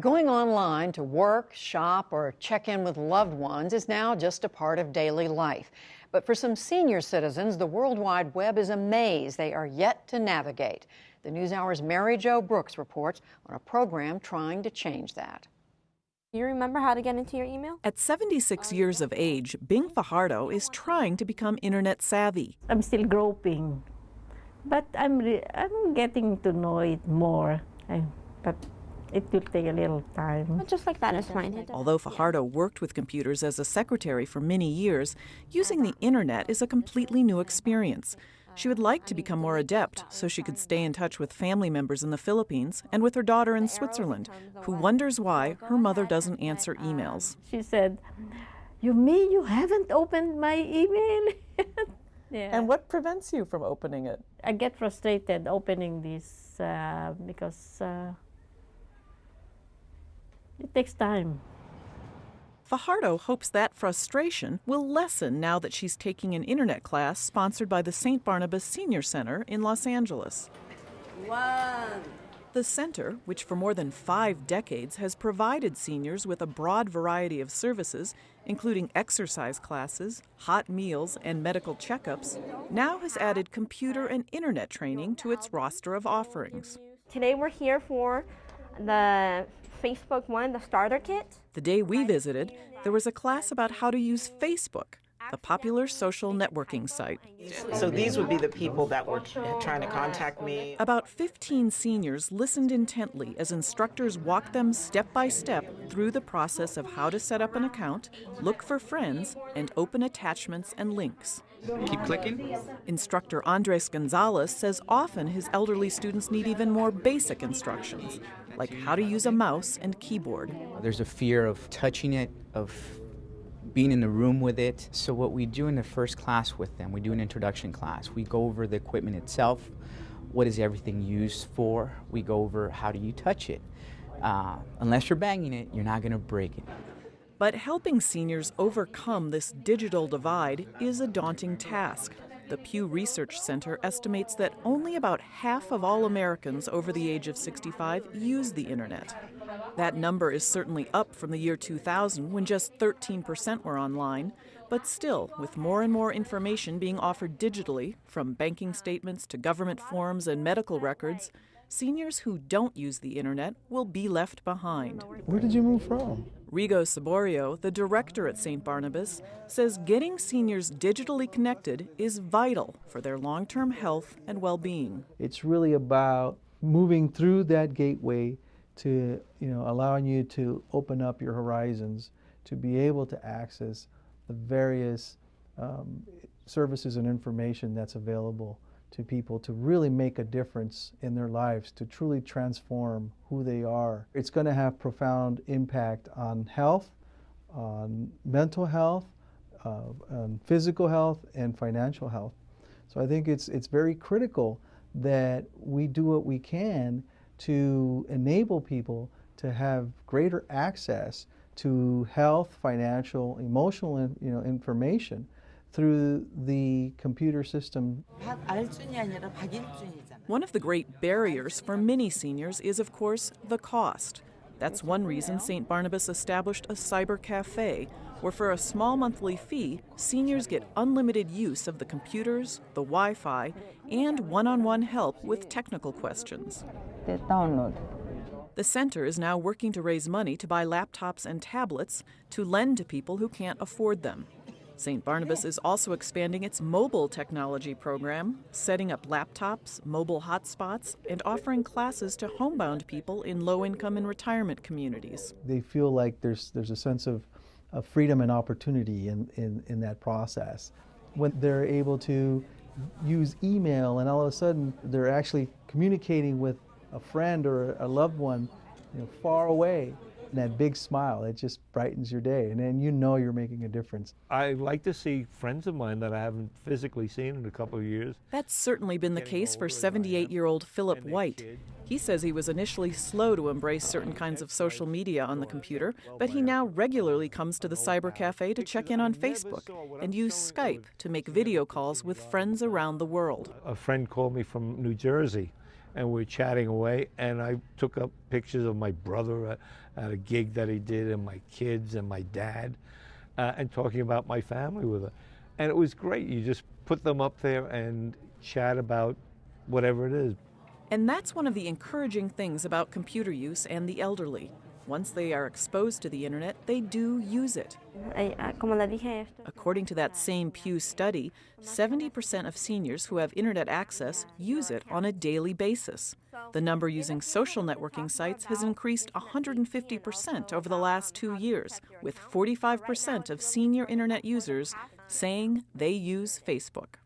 Going online to work, shop, or check in with loved ones is now just a part of daily life. But for some senior citizens, the World Wide Web is a maze they are yet to navigate. The NewsHour's Mary Jo Brooks reports on a program trying to change that. You remember how to get into your email? At 76 years of age, Bing Fajardo is trying to become internet savvy. I'm still groping, but I'm getting to know it more. But it will take a little time. But just like that is fine. Although Fajardo worked with computers as a secretary for many years, using the internet is a completely new experience. She would like to become more adept so she could stay in touch with family members in the Philippines and with her daughter in Switzerland, who wonders why her mother doesn't answer emails. She said, "You mean you haven't opened my email?" Yeah. And what prevents you from opening it? I get frustrated opening this because it takes time. Fajardo hopes that frustration will lessen now that she's taking an internet class sponsored by the St. Barnabas Senior Center in Los Angeles. The center, which for more than 5 decades has provided seniors with a broad variety of services, including exercise classes, hot meals, and medical checkups, now has added computer and internet training to its roster of offerings. Today we're here for the Facebook one, the starter kit. The day we visited, there was a class about how to use Facebook, the popular social networking site. So these would be the people that were trying to contact me. About 15 seniors listened intently as instructors walked them step by step through the process of how to set up an account, look for friends, and open attachments and links. Keep clicking. Instructor Andres Gonzalez says often his elderly students need even more basic instructions, like how to use a mouse and keyboard. There's a fear of touching it, of being in the room with it. So what we do in the first class with them, we do an introduction class. We go over the equipment itself, what is everything used for. We go over how do you touch it. Unless you're banging it, you're not going to break it. But helping seniors overcome this digital divide is a daunting task. The Pew Research Center estimates that only about half of all Americans over the age of 65 use the internet. That number is certainly up from the year 2000, when just 13% were online. But still, with more and more information being offered digitally, from banking statements to government forms and medical records, seniors who don't use the internet will be left behind. Where did you move from? Rigo Saborio, the director at St. Barnabas, says getting seniors digitally connected is vital for their long-term health and well-being. It's really about moving through that gateway to, allowing you to open up your horizons, to be able to access the various services and information that's available to people, to really make a difference in their lives, to truly transform who they are. It's going to have profound impact on health, on mental health, on physical health, and financial health. So I think it's very critical that we do what we can to enable people to have greater access to health, financial, emotional, information through the computer system. One of the great barriers for many seniors is, of course, the cost. That's one reason St. Barnabas established a cyber cafe, where for a small monthly fee, seniors get unlimited use of the computers, the Wi-Fi, and one-on-one help with technical questions. The center is now working to raise money to buy laptops and tablets to lend to people who can't afford them. St. Barnabas is also expanding its mobile technology program, setting up laptops, mobile hotspots, and offering classes to homebound people in low-income and retirement communities. They feel like there's a sense of freedom and opportunity in that process. When they're able to use email and all of a sudden they're actually communicating with a friend or a loved one far away, and that big smile, it just brightens your day, and then you're making a difference. I like to see friends of mine that I haven't physically seen in a couple of years. That's certainly been the case for 78-year-old Philip White. He says he was initially slow to embrace certain kinds of social media on the computer, but he now regularly comes to the cyber cafe to check in on Facebook and use Skype to make video calls with friends around the world. A friend called me from New Jersey, and we're chatting away, and I took up pictures of my brother at a gig that he did, and my kids and my dad, and talking about my family with her. And it was great. You just put them up there and chat about whatever it is. And that's one of the encouraging things about computer use and the elderly. Once they are exposed to the internet, they do use it. According to that same Pew study, 70% of seniors who have internet access use it on a daily basis. The number using social networking sites has increased 150% over the last 2 years, with 45% of senior internet users saying they use Facebook.